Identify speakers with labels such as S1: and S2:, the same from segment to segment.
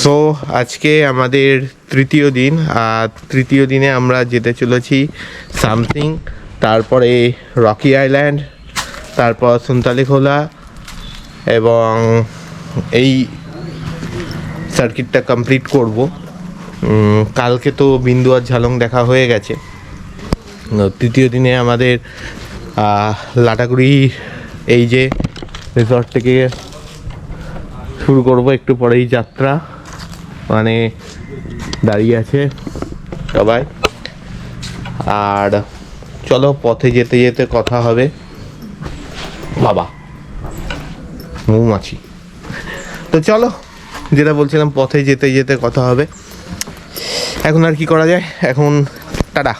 S1: So আজকে আমাদের তৃতীয় দিন, আর তৃতীয় দিনে আমরা যেতে চলেছি সামথিং, তারপরে রকি আইল্যান্ড, তারপর সুনতালি খোলা, এবং এই সার্কিটটা কমপ্লিট করব। কালকে তো বিন্দু আর ঝালং দেখা হয়ে গেছে। তৃতীয় দিনে আমাদের লাটাগুড়ি এই যে রিসর্ট থেকে শুরু করব একটু পরেই যাত্রা। মানে দাঁড়িয়ে আছে সবাই, আর চলো পথে যেতে যেতে কথা হবে। বাবা মৌমাছি, তো চলো যেটা বলছিলাম, পথে যেতে যেতে কথা হবে। এখন আর কি করা যায়, এখন টাটা।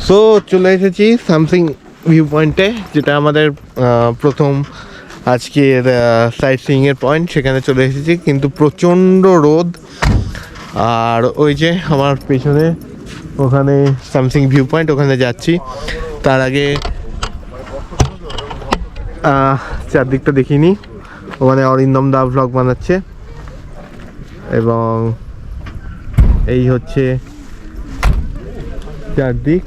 S1: সো চলে এসেছি সামথিং ভিউ পয়েন্টে, যেটা আমাদের প্রথম আজকের সাইট সিইংয়ের পয়েন্ট। সেখানে চলে এসেছি, কিন্তু প্রচণ্ড রোদ, আর ওই যে আমার পেছনে ওখানে সামথিং ভিউ পয়েন্ট, ওখানে যাচ্ছি। তার আগে চারদিকটা দেখিনি। ওখানে অরিন্দম দা ভ্লগ বানাচ্ছে এবং এই হচ্ছে চারদিক।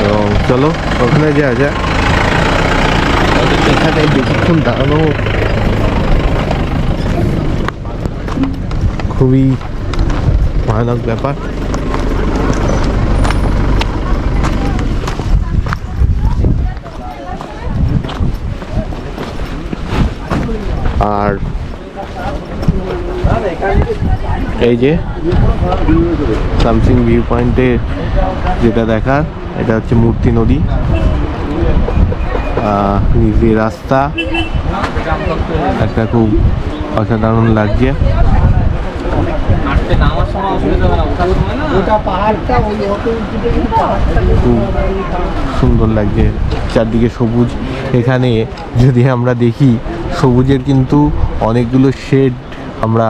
S1: এবং চলো ওখানে যাওয়া যায়। এখানে বেশিক্ষণ দাঁড়ানো খুবই ভয়ানক ব্যাপার। আর এই যে সামথিং ভিউ পয়েন্টে যেটা দেখার, এটা হচ্ছে মূর্তি নদী, নিজে রাস্তা, একটা খুব অসাধারণ লাগছে। খুব সুন্দর লাগছে, চারদিকে সবুজ। এখানে যদি আমরা দেখি সবুজের কিন্তু অনেকগুলো শেড আমরা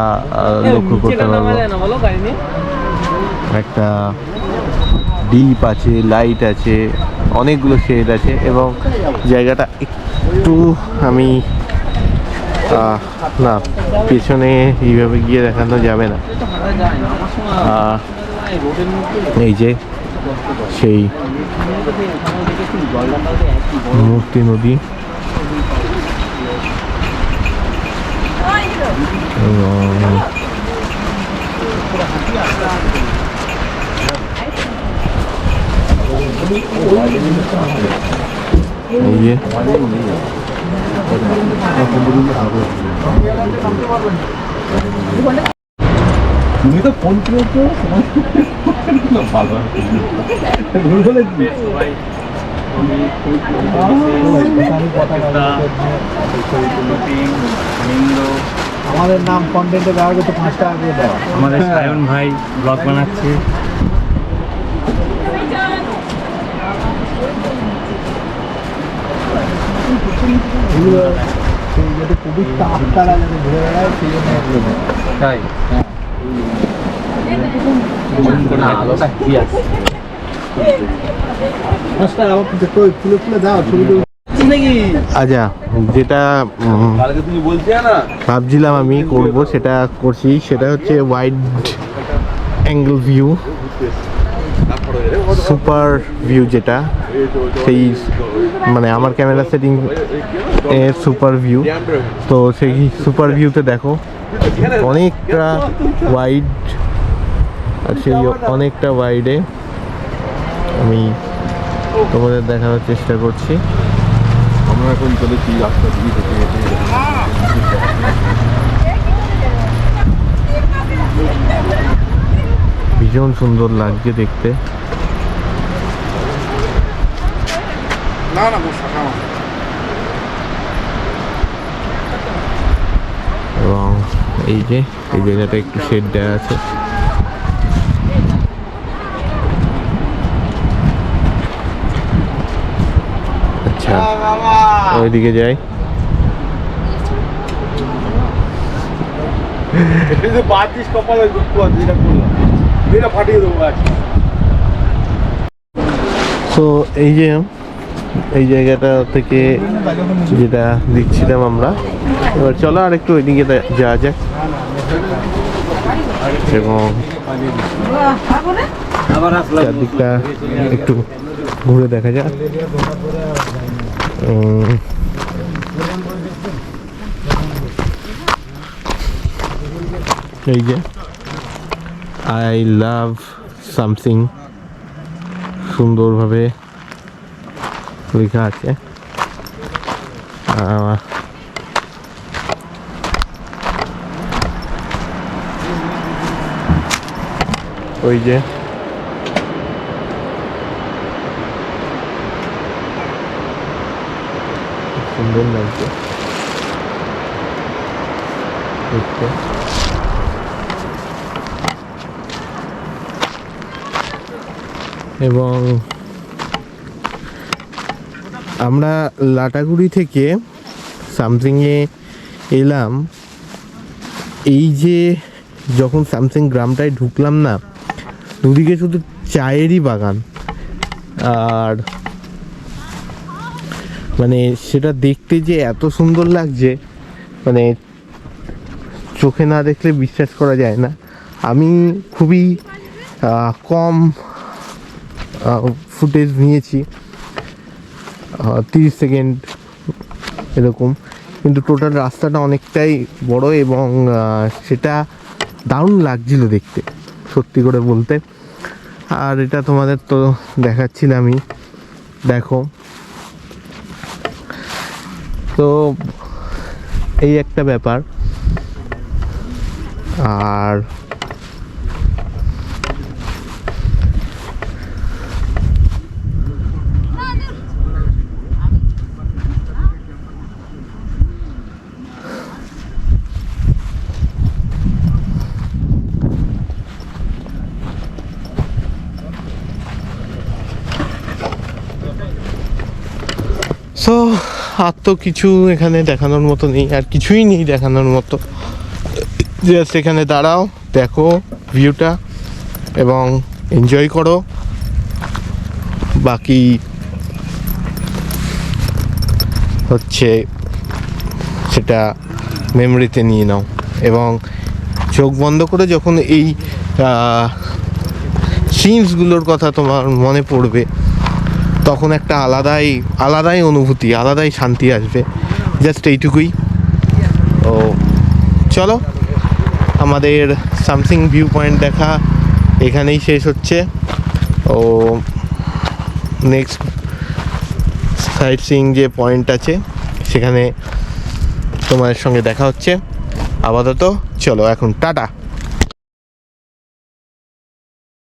S1: লক্ষ্য করতে পারবো। একটা ডিপ আছে, লাইট আছে, অনেকগুলো শেড আছে এবং জায়গাটা একটু আমি না পেছনে এইভাবে গিয়ে দেখানো যাবে না। এই যে সেই মূর্তি নদী এবং এই যে
S2: তুমি তো ফোন করেছো ভালো আমাদের নাম কন্টেন্টে দেওয়া তো 5 টাকা করে দেওয়া।
S3: আমাদের সায়ন ভাই ব্লগ বানাচ্ছে।
S2: খুবই তাপ তারা যাতে ঘুরে বেড়ায় সেই জন্য
S3: তাই আলোটা কি আছে
S2: ফুলে ফুলে দাও ছবি।
S1: আচ্ছা, যেটা ভাবছিলাম আমি করব সেটা করছি, সেটা হচ্ছে wide angle view, super view, যেটা সেই মানে আমার ক্যামেরা সেটিং এর সুপার ভিউ। তো সেই সুপার ভিউতে দেখো অনেকটা ওয়াইড, আর সেই অনেকটা ওয়াইডে আমি তোমাদের দেখানোর চেষ্টা করছি।
S2: আমরা এখন চলেছি রাস্তা দিয়ে হেঁটে হেঁটে।
S1: ভীষণ সুন্দর লাগছে দেখতে। এবং এই যে এই জায়গাটা একটু শেড দেওয়া আছে। আচ্ছা, ওইদিকে যাই। তো এই যে এই জায়গাটা থেকে যেটা দেখছিলাম আমরা, এবার চলো আর একটু ওইদিকে যাওয়া যাক এবং চারদিকটা একটু ঘুরে দেখা যাক। এই যে আই লাভ সামথিং সুন্দরভাবে লেখা আছে। ওই যে সুন্দর লাগছে দেখতে। এবং আমরা লাটাগুড়ি থেকে সামথিংয়ে এলাম। এই যে যখন সামথিং গ্রামটায় ঢুকলাম না, দুদিকে শুধু চায়েরই বাগান, আর মানে সেটা দেখতে যে এত সুন্দর লাগছে, মানে চোখে না দেখলে বিশ্বাস করা যায় না। আমি খুবই কম ফুটেজ নিয়েছি, 30 সেকেন্ড এরকম, কিন্তু টোটাল রাস্তাটা অনেকটাই বড় এবং সেটা দারুণ লাগছিল দেখতে, সত্যি করে বলতে। আর এটা তোমাদের তো দেখাচ্ছিলামই, দেখো। তো এই একটা ব্যাপার। আর সো আর তো কিছু এখানে দেখানোর মতো নেই, আর কিছুই নেই দেখানোর মতো। জাস্ট এখানে দাঁড়াও, দেখো ভিউটা এবং এনজয় করো, বাকি হচ্ছে সেটা মেমোরিতে নিয়ে নাও। এবং চোখ বন্ধ করে যখন এই সিনসগুলোর কথা তোমার মনে পড়বে, তখন একটা আলাদাই অনুভূতি, আলাদাই শান্তি আসবে। জাস্ট এইটুকুই। তো চলো, আমাদের সামথিং ভিউ পয়েন্ট দেখা এখানেই শেষ হচ্ছে। ও নেক্সট সাইট সিইং যে পয়েন্ট আছে সেখানে তোমাদের সঙ্গে দেখা হচ্ছে। আপাতত চলো এখন টাটা।